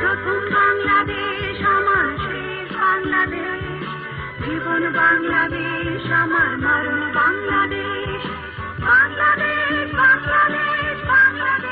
প্রথম বাংলাদেশ আমার শেষ বাংলাদেশ, জীবন বাংলাদেশ আমার মরণ বাংলাদেশ, বাংলাদেশ বাংলাদেশ বাংলাদেশ।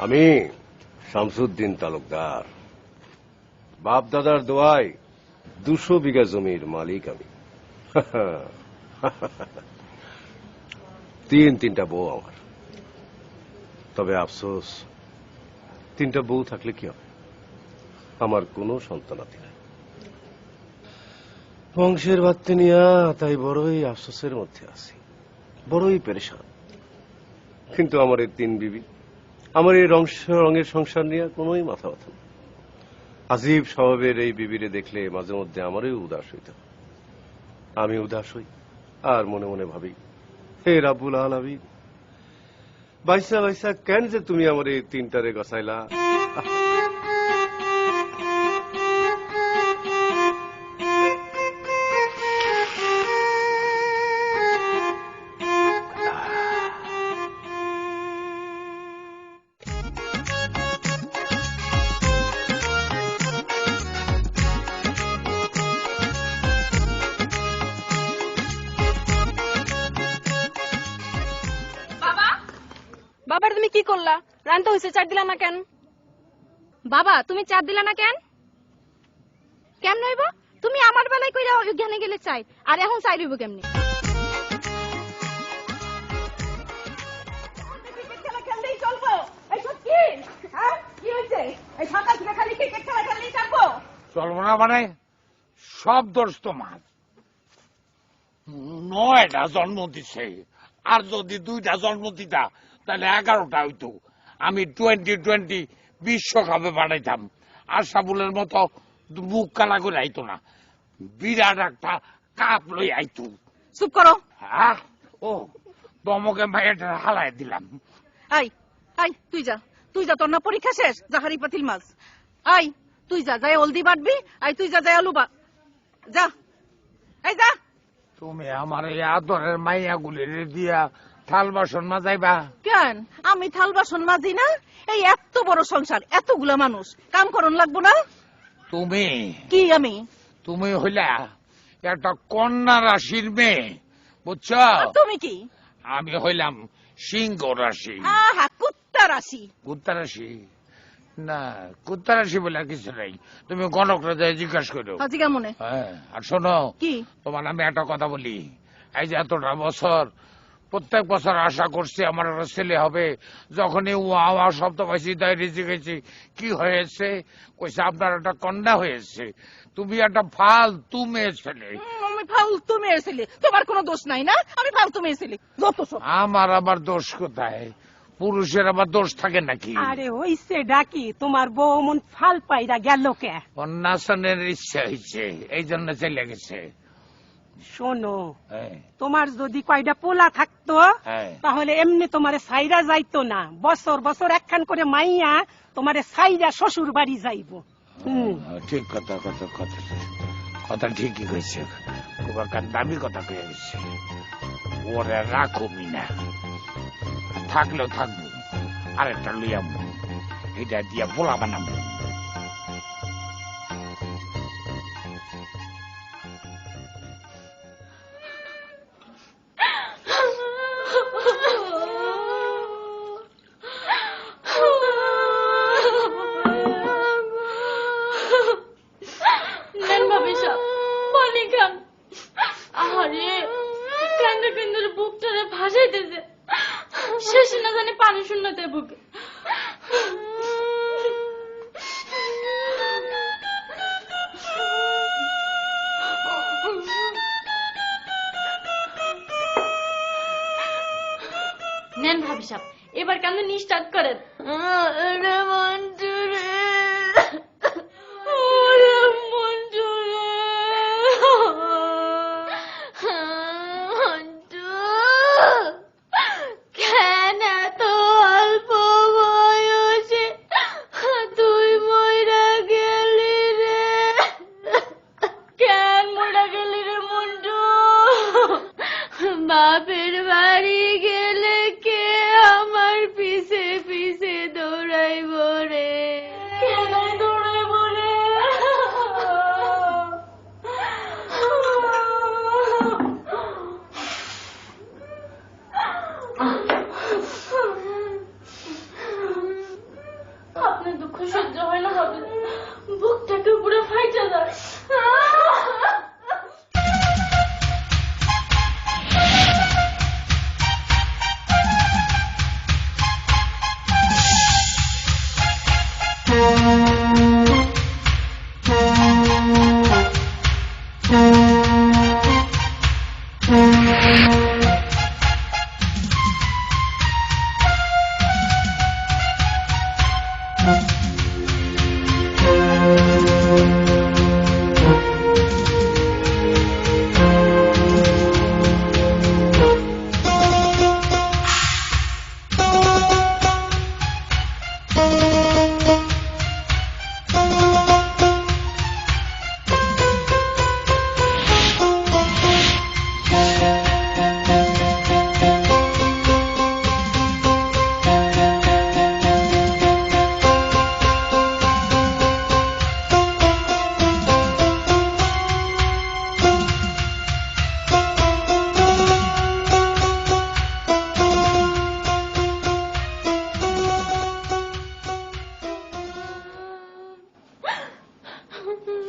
আমি শামসুদ্দিন তালুকদার, বাপ দাদার দোয়ায় 200 বিঘা জমির মালিক আমি। 3টা বউ আমার, তবে আফসোস 3টা বউ থাকলে কি হবে, আমার কোনো সন্তানাতি নাই। বংশের বাত্তে নিয়া তাই বড়ই আফসোসের মধ্যে আছি, বড়ই পেরেশান। কিন্তু আমার এই 3 বিবি, আমার এই রঙের সংসার নিয়ে কোনোই মাথা ব্যথা না। আজীব স্বভাবের এই বিবিরে দেখলে মাঝে মধ্যে আমারই উদাস হইতে, আমি উদাস হই আর মনে মনে ভাবি, হে রাব্বুল আলামিন, বাইসা বাইসা কেন যে তুমি আমার এই 3টারে গছাইলা। বাবা তুমি কি করলা? রান্না হয়েছে, চার দিলা না কেন? বাবা তুমি চার দিলা না কেন? কেমন হইব? তুমি আমার বেলায় কইরা ওখানে গেলে চাই, আর এখন চাই রইব কেমনে? চলবো না মানে সব দোষ তোমার। 9টা জন্ম দিছে, আর যদি 2টা জন্ম দিতা তাহলে 11টা হইতো। আমি 2020 বিশ্বকাপে বানাইতাম। আশাফুলের মতো মুখ কালা করে আইতো না, বিরাট একটা কাপ লই আইতো। চুপ করো। হ্যাঁ, ও তোমাকে মায়ের হালাই দিলাম। আই আই তুই যা, তুই যা, তোর না পরীক্ষা শেষ, জাহারি পাতিল মাছ। আই তুই যা, যাই হলদি বাটবি। আই তুই যা, যাই আলু বা যা, এই যা। তুমি আমার এই আদরের মাইয়া গুলি দিয়া থাল বাসন মাজাইবা কেন? আমি থাল বাসন মাজি না? এই এত বড় সংসার, এতগুলা মানুষ, কাম করন লাগবো না? তুমি কি আমি? তুমি হইলা একটা কন্যা রাশির মেয়ে, বুঝছ? তুমি কি? আমি হইলাম সিংহ রাশি। আহা, কুত্তা রাশি। কুত্তা রাশি না, কুত্তা রাশি বলে কিছু নাই। তুমি গণকরা যাই জিজ্ঞাসা করো। হাজি কেমনে? হ্যাঁ, আর শোনো, কি তোমার আমি একটা কথা বলি। এই যে এতটা বছর, প্রত্যেক বছর আশা করছি আমার একটা ছেলে হবে। যখনই ওয়া শব্দ পাইছি, তাই জিজ্ঞেসি কি হয়েছে, কইছে আপনার একটা কন্যা হয়েছে। তুমি একটা ফালতু মেয়ে ছেলে। আমি ফালতু মেয়ে ছেলে? তোমার কোনো দোষ নাই না? আমি ফালতু মেয়ে ছেলে? যত সব। আমার আবার দোষ কোথায়? পুরুষের আবার দোষ থাকে নাকি? আরে হইছে ডাকি, তোমার বউ মন ফাল পাইরা গেল কে? নাচনের ইচ্ছা হয়েছে, এই জন্য চলে গেছে। শোনো, হ্যাঁ তোমার যদি কয়টা পোলা থাকতো হ্যাঁ তাহলে এমনি তোমারে সাইরা যাইতো না, বছর বছর একখান করে মাইয়া তোমারে সাইরা শ্বশুর বাড়ি যাইবো। ঠিক কথা কথা কথা কথা ঠিকই কইছে, খুব একটা দামি কথা কয়ে গেছে। ওরে রাখো মিনা, থাকলেও থাকবো, আরেকটা লইয়াম, এটা দিয়া পোলা বানাবো। নেন ভাবি সাহেব, পানি খান। আরে কান্দে কান্দে বুকটারে ভাসাইতেছে, শেষে না জানি পানি শূন্যতে বুকে। নেন ভাবি সাহেব, এবার কান্দে স্টার্ট করেন। কেন এত অল্প বয়সে তুই মইরা গেলি রে? কেন মইরা গেলি রে মন্টু? বাপের বাড়ি গেলে কে আমার পিছে পিছে দৌড়াইব রে? কেন দৌড়াইব রে? আপনার দুঃখ সহ্য হয় না হবে, বুকটাকে পুরো ফাইটা যায়।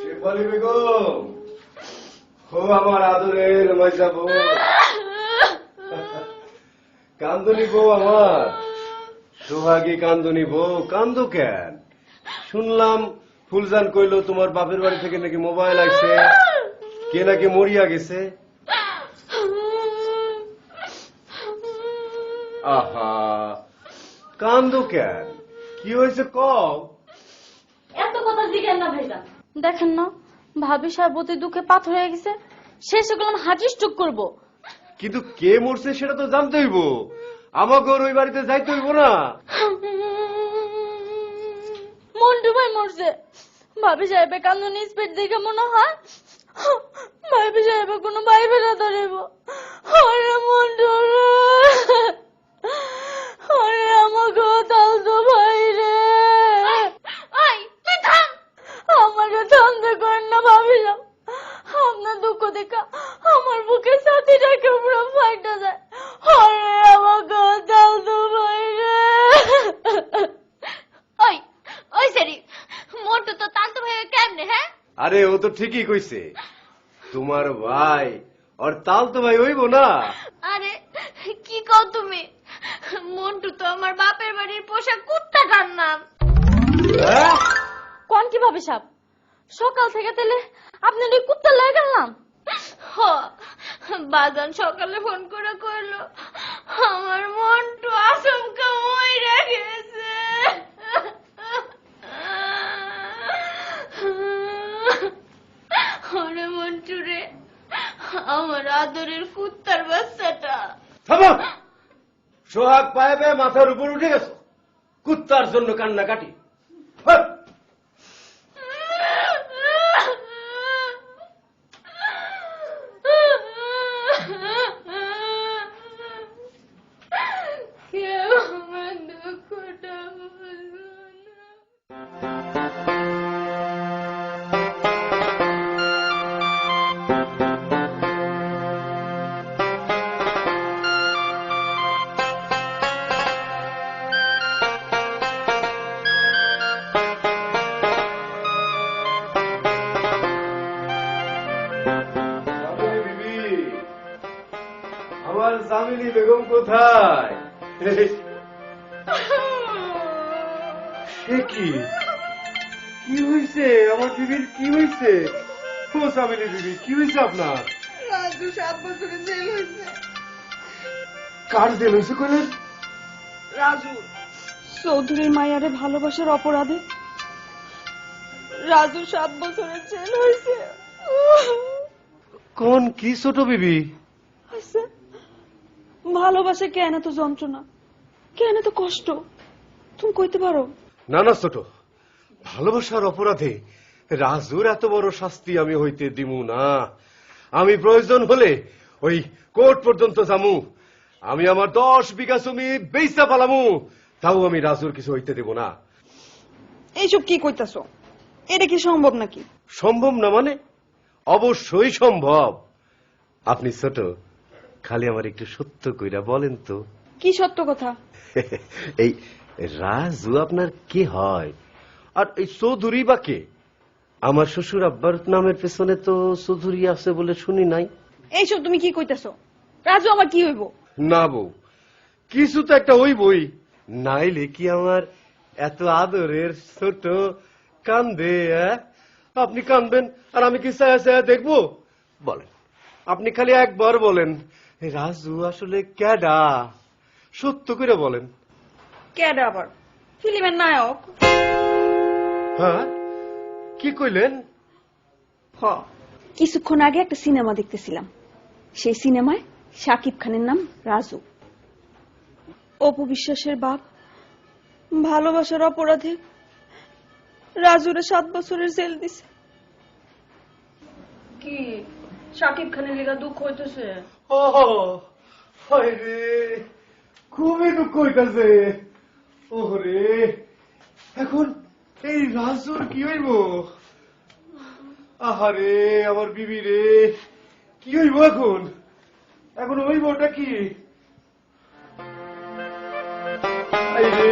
শেফালি বেগম, ও আমার আদরের ময়সা বউ, কান্দনি বউ আমার, সোহাগী কান্দনি বউ, কান্দো কেন? শুনলাম ফুলজান কইলো তোমার বাপের বাড়ি থেকে নাকি মোবাইল আইছে, কে নাকি মরিয়া গেছে। আহা, কান্দো কেন? কি হয়েছে কও? এত কথা জিজ্ঞেস না ভাইজান। দেখেন না ভাবি সাহেব অতি দুঃখে পাথর হয়ে গেছে, শেষে গেলাম হার্ট স্ট্রোক করবো। কিন্তু কে মরছে সেটা তো জানতে হইব, আমাকে ওই বাড়িতে যাইতে হইব না? মন্টু ভাই মরছে, ভাবি সাহেবের কান্দনি স্পিড দেখে মনে হয় ভাবি সাহেবের কোনো ভাই বেড়া ধরিব। আরে মন্টু রে, আরে আমাকে তালতো ভাই রে। আমাকে থামতে করেন না ভাবি সাহেব, আপনার দুঃখ দেখা আমার বুকে ছাতিটাকে পুরো ফাইটা যায়। আরে আমাকে তালতো ভাই রে। ওই ওই সেরি মোটু তো তালতো ভাই কেমনে? হ্যাঁ আরে ও তো ঠিকই কইছে, তোমার ভাই আর তাল তো ভাই হইব না। আরে কি কও তুমি? মন্টু তো আমার বাপের বাড়ির পোষা কুত্তাটার নাম। কোন কি ভাবে সাপ? সকাল থেকে তাহলে আপনার ওই কুত্তা লাগালাম। বাজান সকালে ফোন করে কইলো আমার মন্টু আচমকা মইরা গেছে। ওরে মন্টু রে, সোহাগ পায়ে পায়ে মাথার উপর উঠে গেছো কুত্তার জন্য কান্না কাটি। কেউ আমার দুঃখটা বুঝলো না। আমার জামিনী বেগম কোথায়? সে কি কি হয়েছে? আমার বিবির কি হয়েছে? ও জামিনী বিবি, কি হয়েছে আপনার? রাজু 7 বছরের জেল হয়েছে। কার জেল হয়েছে কইলেন? রাজু চৌধুরীর মায়ারে ভালোবাসার অপরাধে রাজু 7 বছরের জেল হয়েছে। কোন কি ছোট বিবি? আচ্ছা, ভালোবাসা কেন এত যন্ত্রণা, কেন এত কষ্ট, তুমি কইতে পারো? না না ছোট, ভালোবাসার অপরাধে রাজুর এত বড় শাস্তি আমি হইতে দিমু না। আমি প্রয়োজন হলে ওই কোর্ট পর্যন্ত যামু। আমি আমার 10 বিঘা জমি বেচা পালামু, তাও আমি রাজুর কিছু হইতে দেব না। এইসব কি কইতাছো? এটা কি সম্ভব নাকি? সম্ভব না মানে? অবশ্যই সম্ভব। আপনি ছোট, খালি আমার একটু সত্য কইরা বলেন তো। কি সত্য কথা? এই রাজু আপনার কে হয়? আর এই চৌধুরী বা কে? আমার শ্বশুর আব্বার নামের পেছনে তো চৌধুরী আছে বলে শুনি নাই। এইসব তুমি কি কইতাছো? রাজু আমার কি হইব? না বউ, কিছু তো একটা হইবই, নাইলে কি আমার এত আদরের ছোট কান্দে? আপনি কানবেন আর আমি কি চায়া চায়া দেখবো? বলেন, আপনি খালি একবার বলেন, রাজু আসলে কেডা? সত্য করে বলেন। কেডা আবার? ফিল্মের নায়ক। হ্যাঁ, কি কইলেন? হ, কিছুক্ষণ আগে একটা সিনেমা দেখতেছিলাম। সেই সিনেমায় শাকিব খানের নাম রাজু। অপু বিশ্বাসের বাপ ভালোবাসার অপরাধে রাজুরে 7 বছরের জেল দিছে। কি শাকিব খানের লিগা দুঃখ হইতেছে? ও হায় রে, খুবই দুঃখ হইতাছে। ওরে, এখন এই রাজুর কি হইব? আহারে আমার বিবি রে, কি হইব এখন? এখন হইবটা কি? আই রে